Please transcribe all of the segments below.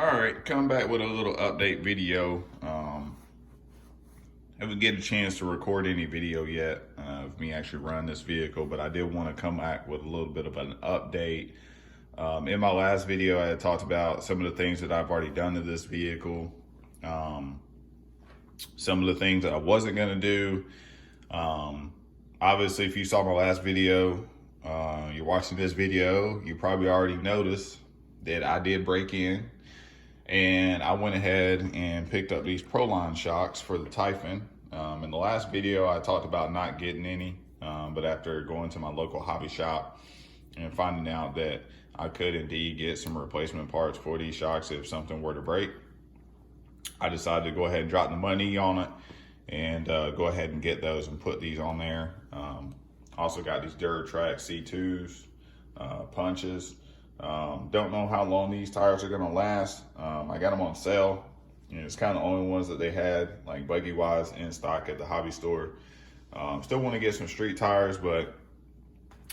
All right, come back with a little update video. Haven't get a chance to record any video yet of me actually running this vehicle, but I did want to come back with a little bit of an update. In my last video, I had talked about some of the things that I've already done to this vehicle, some of the things that I wasn't going to do. Obviously, if you saw my last video, you're watching this video, you probably already noticed that I did break in. And I went ahead and picked up these Proline shocks for the Typhon. In the last video, I talked about not getting any, but after going to my local hobby shop and finding out that I could indeed get some replacement parts for these shocks if something were to break, I decided to go ahead and drop the money on it and go ahead and get those and put these on there. Also got these Duratrack C2s, punches. Don't know how long these tires are gonna last. I got them on sale, and it's kind of the only ones that they had, like buggy wise, in stock at the hobby store. Still want to get some street tires, but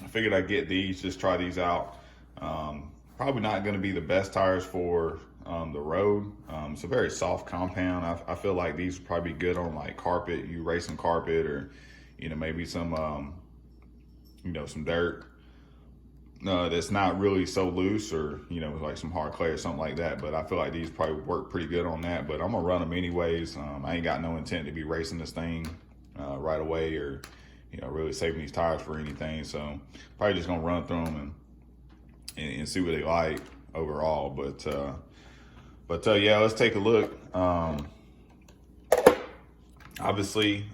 I figured I'd get these, just try these out. Probably not gonna be the best tires for the road. It's a very soft compound. I feel like these would probably be good on like carpet, you racing carpet, or maybe some some dirt. That's not really so loose, or like some hard clay or something like that, but I feel like these probably work pretty good on that. But I'm gonna run them anyways. I ain't got no intent to be racing this thing right away, or really saving these tires for anything, so probably just gonna run through them and see what they like overall. But yeah, let's take a look. Obviously,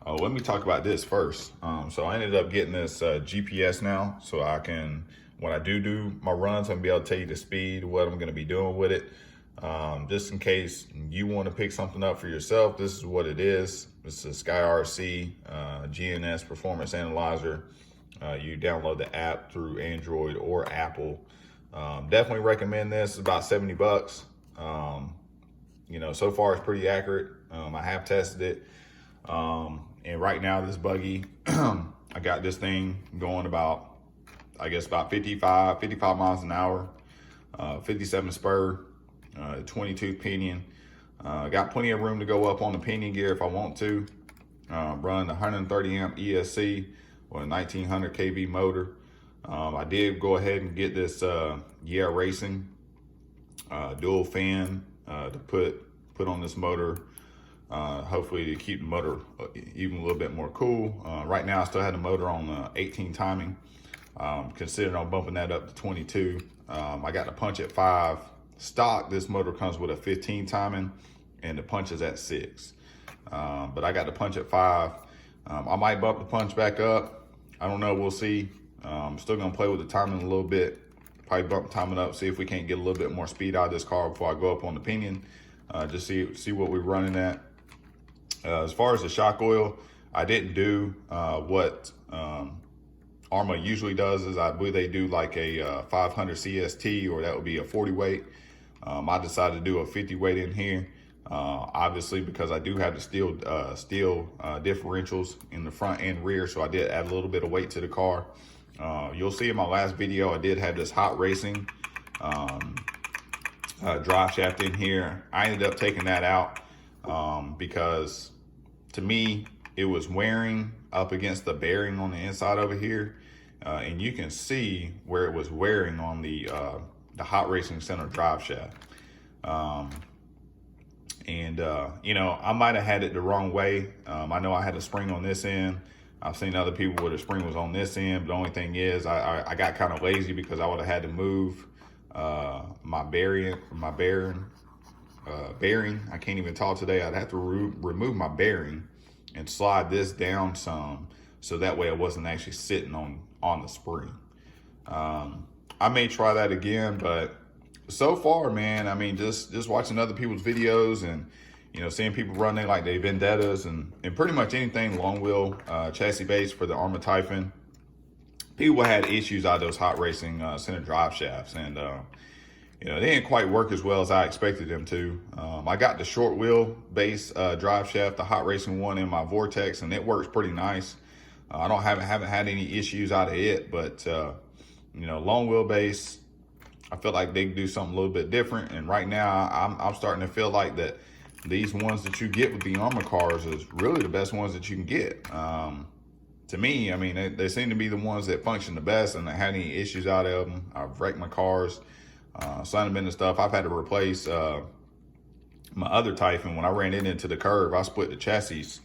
let me talk about this first. So I ended up getting this GPS now, so I can, when I do my runs, I'm gonna be able to tell you the speed, what I'm gonna be doing with it. Just in case you want to pick something up for yourself, this is what it is. It's a SkyRC GNS Performance Analyzer. You download the app through Android or Apple. Definitely recommend this. It's about 70 bucks. So far it's pretty accurate. I have tested it. And right now this buggy, I got this thing going about, I guess about 55 miles an hour, 57 spur, 22 pinion. Got plenty of room to go up on the pinion gear if I want to. Run 130 amp ESC with a 1900 kV motor. I did go ahead and get this Yeah Racing dual fan to put on this motor. Hopefully to keep the motor even a little bit more cool. Right now I still have the motor on 18 timing. Considering I'm bumping that up to 22. I got the punch at 5. Stock, this motor comes with a 15 timing, and the punch is at 6. But I got the punch at 5. I might bump the punch back up. I don't know, we'll see. I'm still gonna play with the timing a little bit. Probably bump the timing up, see if we can't get a little bit more speed out of this car before I go up on the pinion. Just see what we're running at. As far as the shock oil, I didn't do what Arma usually does. Is I believe they do like a 500 CST, or that would be a 40 weight. I decided to do a 50 weight in here, obviously because I do have the steel differentials in the front and rear, so I did add a little bit of weight to the car. You'll see in my last video, I did have this hot racing drive shaft in here. I ended up taking that out because to me it was wearing up against the bearing on the inside over here, and you can see where it was wearing on the hot racing center drive shaft. I might have had it the wrong way. I know I had a spring on this end. I've seen other people where the spring was on this end, but the only thing is I got kind of lazy because I would have had to move my bearing. I can't even talk today. I'd have to remove my bearing and slide this down some, so that way it wasn't actually sitting on the spring. I may try that again, but so far, man, I mean, just watching other people's videos and seeing people running like they Vendettas and pretty much anything long wheel chassis based for the Arma Typhon, people had issues out of those hot racing center drive shafts, and they didn't quite work as well as I expected them to. I got the short wheel base drive shaft, the hot racing one, in my Vortex, and it works pretty nice. I haven't had any issues out of it, but long wheelbase I feel like they can do something a little bit different. And right now, I'm starting to feel like that these ones that you get with the Armor cars is really the best ones that you can get. To me, I mean, they seem to be the ones that function the best, and I had any issues out of them. I've wrecked my cars, sun and stuff. I've had to replace my other Typhon. When I ran it into the curve, I split the chassis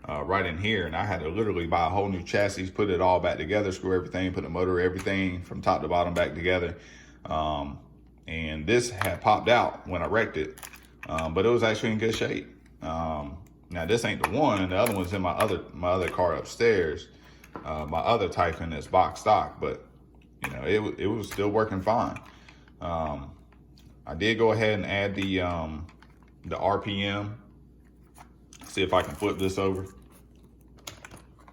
right in here, and I had to literally buy a whole new chassis, put it all back together, screw everything, put the motor, everything from top to bottom back together. And this had popped out when I wrecked it, but it was actually in good shape. Now this ain't the one. The other one's in my other car upstairs. My other Typhon is box stock, but you know, it was still working fine. I did go ahead and add the RPM. See if I can flip this over.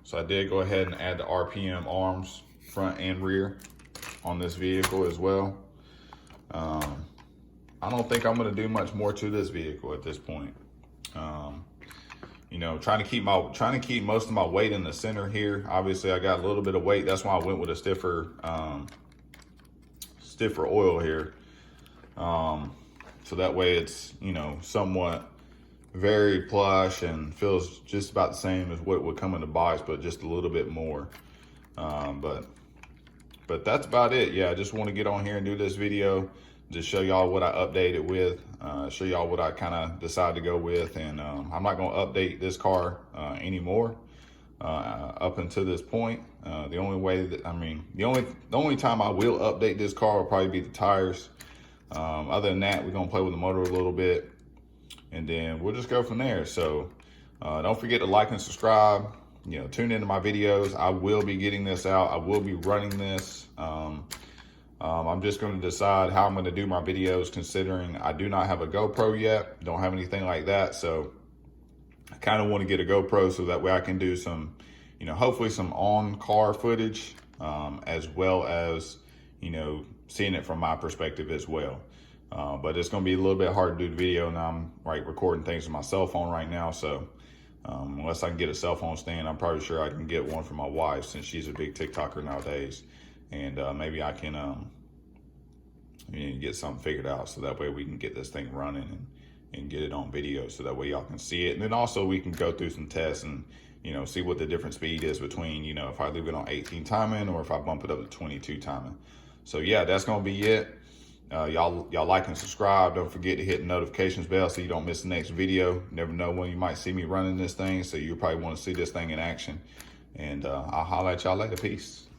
So I did go ahead and add the RPM arms, front and rear, on this vehicle as well. I don't think I'm gonna do much more to this vehicle at this point. You know, trying to keep most of my weight in the center here. Obviously, I got a little bit of weight. That's why I went with a stiffer oil here. So that way it's, you know, somewhat very plush and feels just about the same as what would come in the box, but just a little bit more. But that's about it. Yeah, I just want to get on here and do this video, just show y'all what I updated with, show y'all what I kind of decided to go with. And I'm not going to update this car anymore up until this point. The only way that, I mean, the only time I will update this car will probably be the tires. Other than that, we're going to play with the motor a little bit, and then we'll just go from there. So don't forget to like and subscribe. You know, tune into my videos. I will be getting this out. I will be running this. I'm just going to decide how I'm going to do my videos, considering I do not have a GoPro yet. Don't have anything like that. So I kind of want to get a GoPro so that way I can do some, you know, hopefully some on-car footage, as well as, you know, seeing it from my perspective as well. But it's going to be a little bit hard to do the video, and I'm recording things with my cell phone right now. So unless I can get a cell phone stand, I'm probably sure I can get one for my wife, since she's a big TikToker nowadays. And maybe I can you know, get something figured out so that way we can get this thing running and get it on video, so that way y'all can see it. And then also we can go through some tests and, you know, see what the different speed is between, you know, if I leave it on 18 timing or if I bump it up to 22 timing. So yeah, that's gonna be it. Y'all like and subscribe. Don't forget to hit the notifications bell so you don't miss the next video. You never know when you might see me running this thing, so you probably want to see this thing in action. And I'll holler at y'all later. Peace.